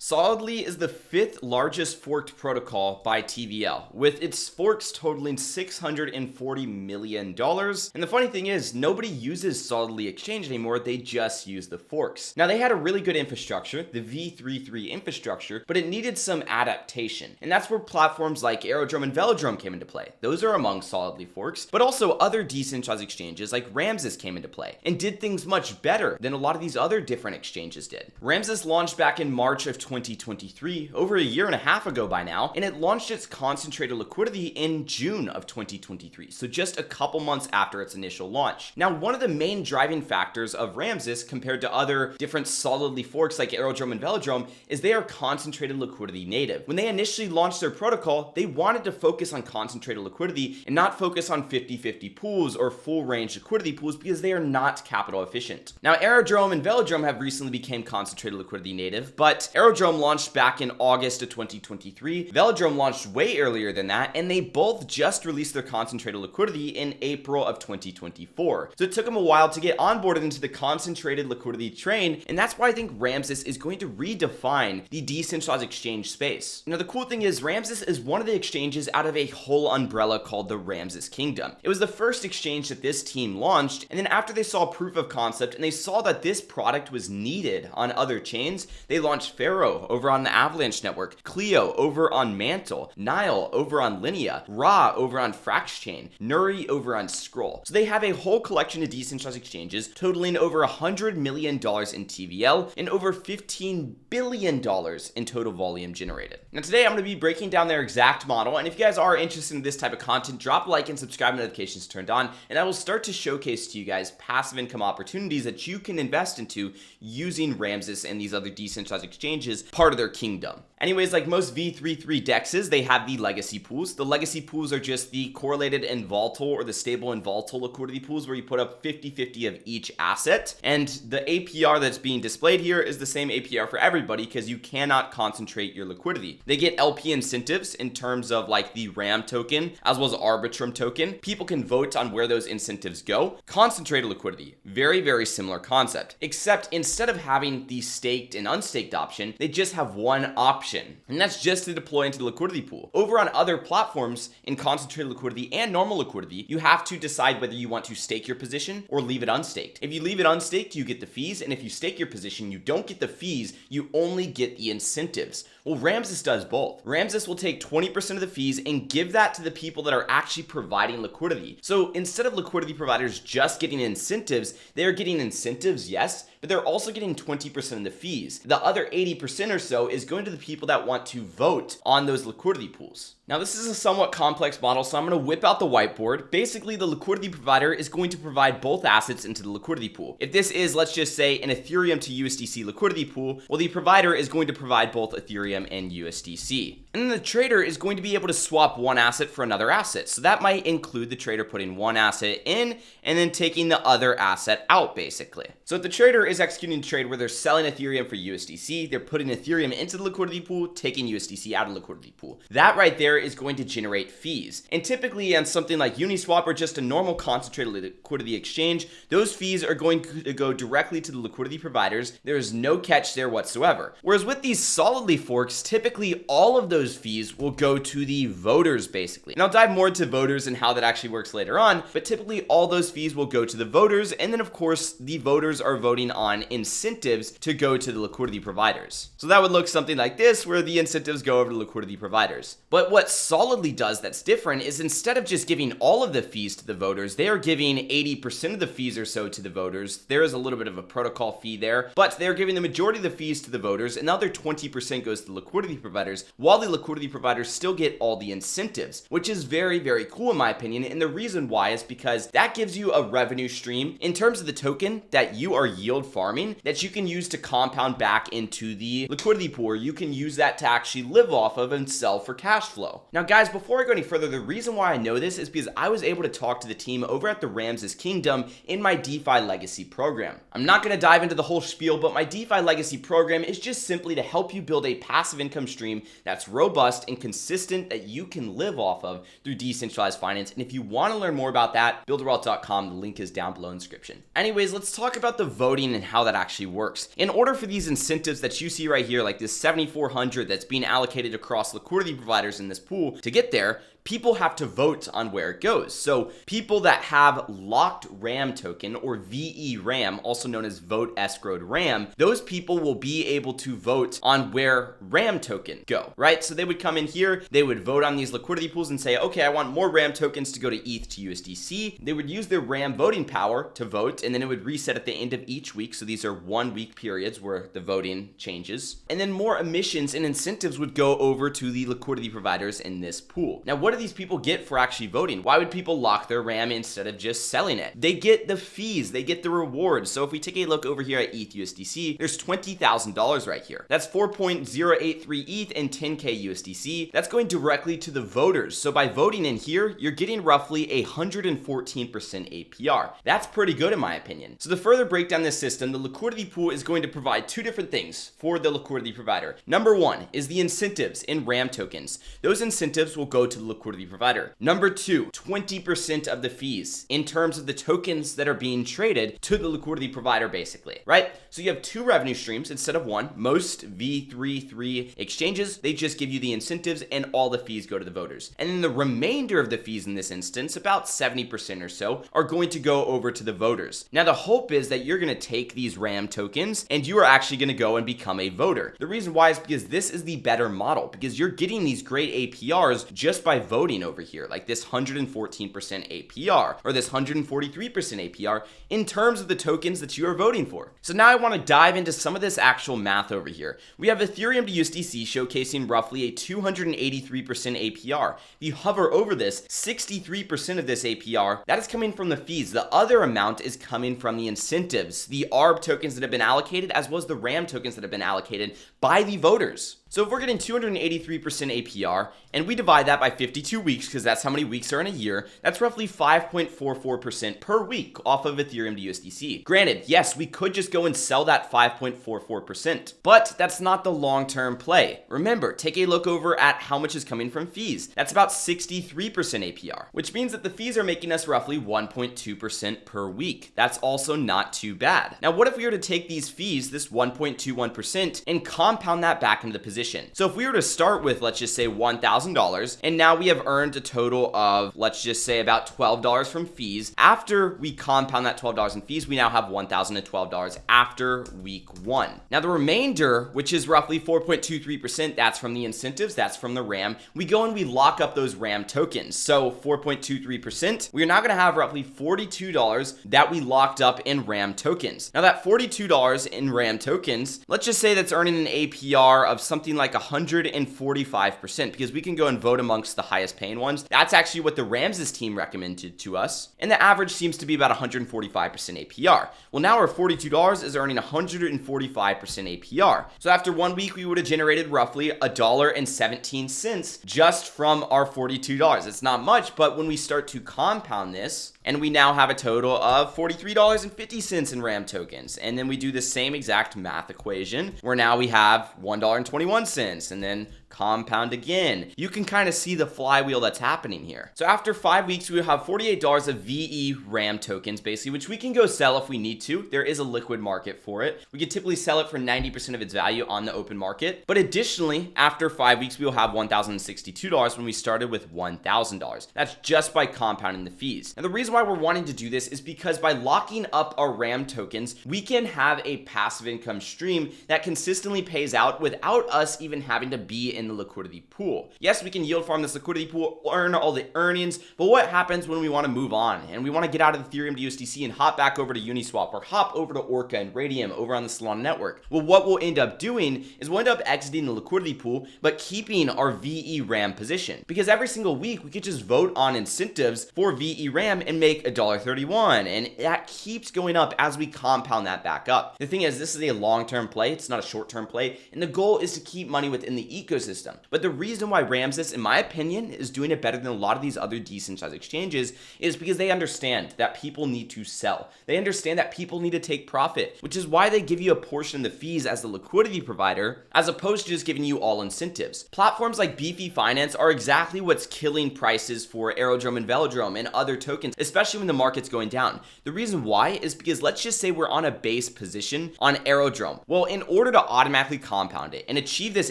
Solidly is the 5th largest forked protocol by TVL, with its forks totaling $640 million. And the funny thing is, nobody uses Solidly Exchange anymore, they just use the forks. Now, they had a really good infrastructure, the V33 infrastructure, but it needed some adaptation. And that's where platforms like Aerodrome and Velodrome came into play. Those are among Solidly forks, but also other decentralized exchanges like Ramses came into play and did things much better than a lot of these other different exchanges did. Ramses launched back in March of 2023, over a year and a half ago by now, and it launched its concentrated liquidity in June of 2023, so just a couple months after its initial launch. Now, one of the main driving factors of Ramses compared to other different Solidly forks like Aerodrome and Velodrome is they are concentrated liquidity native. When they initially launched their protocol, they wanted to focus on concentrated liquidity and not focus on 50-50 pools or full range liquidity pools because they are not capital efficient. Now, Aerodrome and Velodrome have recently become concentrated liquidity native, but Aerodrome launched back in August of 2023. Velodrome launched way earlier than that, and they both just released their concentrated liquidity in April of 2024. So it took them a while to get onboarded into the concentrated liquidity train, and that's why I think Ramses is going to redefine the decentralized exchange space. You know, the cool thing is Ramses is one of the exchanges out of a whole umbrella called the Ramses Kingdom. It was the first exchange that this team launched, and then after they saw proof of concept and they saw that this product was needed on other chains, they launched Pharaoh over on the Avalanche network, Clio over on Mantle, Nile over on Linea, Ra over on FraxChain, Nuri over on Scroll. So they have a whole collection of decentralized exchanges totaling over $100 million in TVL and over $15 billion in total volume generated. Now today I'm going to be breaking down their exact model, and if you guys are interested in this type of content, drop a like and subscribe, notifications turned on, and I will start to showcase to you guys passive income opportunities that you can invest into using Ramses and these other decentralized exchanges, part of their kingdom. Anyways, like most V33 dexes, they have the legacy pools. The legacy pools are just the correlated and volatile or the stable and volatile liquidity pools where you put up 50-50 of each asset. And the APR that's being displayed here is the same APR for everybody because you cannot concentrate your liquidity. They get LP incentives in terms of like the RAM token as well as Arbitrum token. People can vote on where those incentives go. Concentrated liquidity, very, very similar concept, except instead of having the staked and unstaked option, they just have one option, and that's just to deploy into the liquidity pool. Over on other platforms in concentrated liquidity and normal liquidity, you have to decide whether you want to stake your position or leave it unstaked. If you leave it unstaked, you get the fees, and if you stake your position, you don't get the fees, you only get the incentives. Well, Ramses does both. Ramses will take 20% of the fees and give that to the people that are actually providing liquidity. So instead of liquidity providers just getting incentives, they're getting incentives, yes, but they're also getting 20% of the fees. The other 80% or so is going to the people that want to vote on those liquidity pools. Now, this is a somewhat complex model, so I'm going to whip out the whiteboard. Basically, the liquidity provider is going to provide both assets into the liquidity pool. If this is, let's just say, an Ethereum to USDC liquidity pool, well, the provider is going to provide both Ethereum and USDC. And then the trader is going to be able to swap one asset for another asset. So that might include the trader putting one asset in and then taking the other asset out, basically. So if the trader is executing a trade where they're selling Ethereum for USDC, they're putting Ethereum into the liquidity pool, taking USDC out of the liquidity pool. That right there is going to generate fees. And typically on something like Uniswap or just a normal concentrated liquidity exchange, those fees are going to go directly to the liquidity providers. There is no catch there whatsoever. Whereas with these Solidly forks, typically all of those fees will go to the voters, basically. And I'll dive more into voters and how that actually works later on, but typically all those fees will go to the voters, and then of course the voters are voting on incentives to go to the liquidity providers. So that would look something like this, where the incentives go over to liquidity providers. But what Solidly does that's different is instead of just giving all of the fees to the voters, they are giving 80% of the fees or so to the voters. There is a little bit of a protocol fee there, but they're giving the majority of the fees to the voters, and the other 20% goes to the liquidity providers, while the liquidity providers still get all the incentives, which is very, very cool in my opinion. And the reason why is because that gives you a revenue stream in terms of the token that you are yield farming that you can use to compound back into the liquidity pool. You can use that to actually live off of and sell for cash flow. Now guys, before I go any further, the reason why I know this is because I was able to talk to the team over at the Ramses Kingdom in my DeFi Legacy program. I'm not going to dive into the whole spiel, but my DeFi Legacy program is just simply to help you build a passive income stream that's robust and consistent that you can live off of through decentralized finance. And if you want to learn more about that, builderwealth.com, the link is down below in the description. Anyways, let's talk about the voting and how that actually works. In order for these incentives that you see right here, like this 7,400 that's being allocated across liquidity providers in this pool to get there, people have to vote on where it goes. So people that have locked RAM token or VE-RAM, also known as vote escrowed RAM, those people will be able to vote on where RAM token go, right? So they would come in here, they would vote on these liquidity pools and say, okay, I want more RAM tokens to go to ETH to USDC. They would use their RAM voting power to vote, and then it would reset at the end of each week. So these are 1 week periods where the voting changes. And then more emissions and incentives would go over to the liquidity providers in this pool. Now, what do these people get for actually voting? Why would people lock their RAM instead of just selling it? They get the fees, they get the rewards. So if we take a look over here at ETH USDC, there's $20,000 right here. That's 4.083 ETH and 10K USDC. That's going directly to the voters. So by voting in here, you're getting roughly a 114% APR. That's pretty good in my opinion. So to further break down this system, the liquidity pool is going to provide two different things for the liquidity provider. Number one is the incentives in RAM tokens. Those incentives will go to the liquidity provider. Number two, 20% of the fees in terms of the tokens that are being traded to the liquidity provider, basically, right? So you have two revenue streams instead of one. Most V33 exchanges, they just give you the incentives and all the fees go to the voters. And then the remainder of the fees in this instance, about 70% or so, are going to go over to the voters. Now the hope is that you're going to take these RAM tokens and you are actually going to go and become a voter. The reason why is because this is the better model, because you're getting these great APRs just by voting over here, like this 114% APR or this 143% APR in terms of the tokens that you are voting for. So now I want to dive into some of this actual math over here. We have Ethereum to USDC showcasing roughly a 283% APR. If you hover over this, 63% of this APR, that is coming from the fees. The other amount is coming from the incentives, the ARB tokens that have been allocated, as well as the RAM tokens that have been allocated by the voters. So if we're getting 283% APR and we divide that by 52 weeks, because that's how many weeks are in a year, that's roughly 5.44% per week off of Ethereum to USDC. Granted, yes, we could just go and sell that 5.44%, but that's not the long-term play. Remember, take a look over at how much is coming from fees. That's about 63% APR, which means that the fees are making us roughly 1.2% per week. That's also not too bad. Now, what if we were to take these fees, this 1.21%, and compound that back into the position? So if we were to start with, let's just say $1,000, and now we have earned a total of, let's just say about $12 from fees. After we compound that $12 in fees, we now have $1,012 after week one. Now the remainder, which is roughly 4.23%, that's from the incentives, that's from the RAM. We go and we lock up those RAM tokens. So 4.23%, we're now going to have roughly $42 that we locked up in RAM tokens. Now that $42 in RAM tokens, let's just say that's earning an APR of something like 145%, because we can go and vote amongst the highest paying ones. That's actually what the Ramses team recommended to us, and the average seems to be about 145% APR. Well, now our $42 is earning 145% APR. So after 1 week, we would have generated roughly $1.17 just from our $42. It's not much, but when we start to compound this, and we now have a total of $43.50 in RAM tokens. And then we do the same exact math equation where now we have $1.21 and then compound again. You can kind of see the flywheel that's happening here. So after 5 weeks, we will have $48 of VE RAM tokens, basically, which we can go sell if we need to. There is a liquid market for it. We could typically sell it for 90% of its value on the open market. But additionally, after 5 weeks, we will have $1,062 when we started with $1,000. That's just by compounding the fees. And the reason why we're wanting to do this is because by locking up our RAM tokens, we can have a passive income stream that consistently pays out without us even having to be in the liquidity pool. Yes, we can yield farm this liquidity pool, earn all the earnings, but what happens when we want to move on and we want to get out of Ethereum to USDC and hop back over to Uniswap or hop over to Orca and Radium over on the Solana network? Well, what we'll end up doing is we'll end up exiting the liquidity pool, but keeping our VE RAM position, because every single week we could just vote on incentives for VE RAM and make $1.31, and that keeps going up as we compound that back up. The thing is, this is a long-term play, it's not a short-term play, and the goal is to keep money within the ecosystem ecosystem. But the reason why Ramses, in my opinion, is doing it better than a lot of these other decentralized exchanges is because they understand that people need to sell. They understand that people need to take profit, which is why they give you a portion of the fees as the liquidity provider, as opposed to just giving you all incentives. Platforms like Beefy Finance are exactly what's killing prices for Aerodrome and Velodrome and other tokens, especially when the market's going down. The reason why is because let's just say we're on a base position on Aerodrome. Well, in order to automatically compound it and achieve this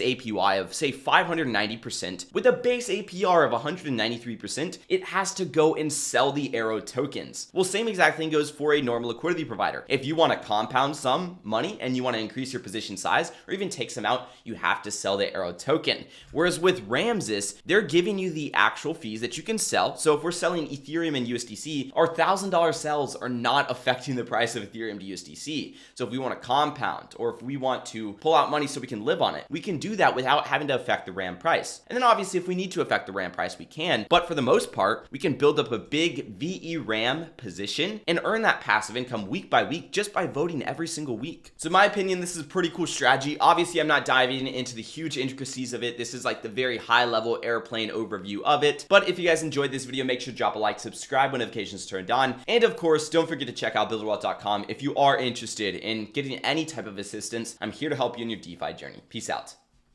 APY of say 590% with a base APR of 193%, it has to go and sell the Aero tokens. Well, same exact thing goes for a normal liquidity provider. If you want to compound some money and you want to increase your position size or even take some out, you have to sell the Aero token. Whereas with Ramses, they're giving you the actual fees that you can sell. So if we're selling Ethereum and USDC, our $1,000 sales are not affecting the price of Ethereum to USDC. So if we want to compound or if we want to pull out money so we can live on it, we can do that without having to affect the RAM price. And then obviously if we need to affect the RAM price, we can. But for the most part, we can build up a big VE RAM position and earn that passive income week by week just by voting every single week. So in my opinion, this is a pretty cool strategy. Obviously, I'm not diving into the huge intricacies of it. This is like the very high level airplane overview of it. But if you guys enjoyed this video, make sure to drop a like, subscribe when notifications turned on. And of course, don't forget to check out builderwealth.com if you are interested in getting any type of assistance. I'm here to help you in your DeFi journey. Peace out.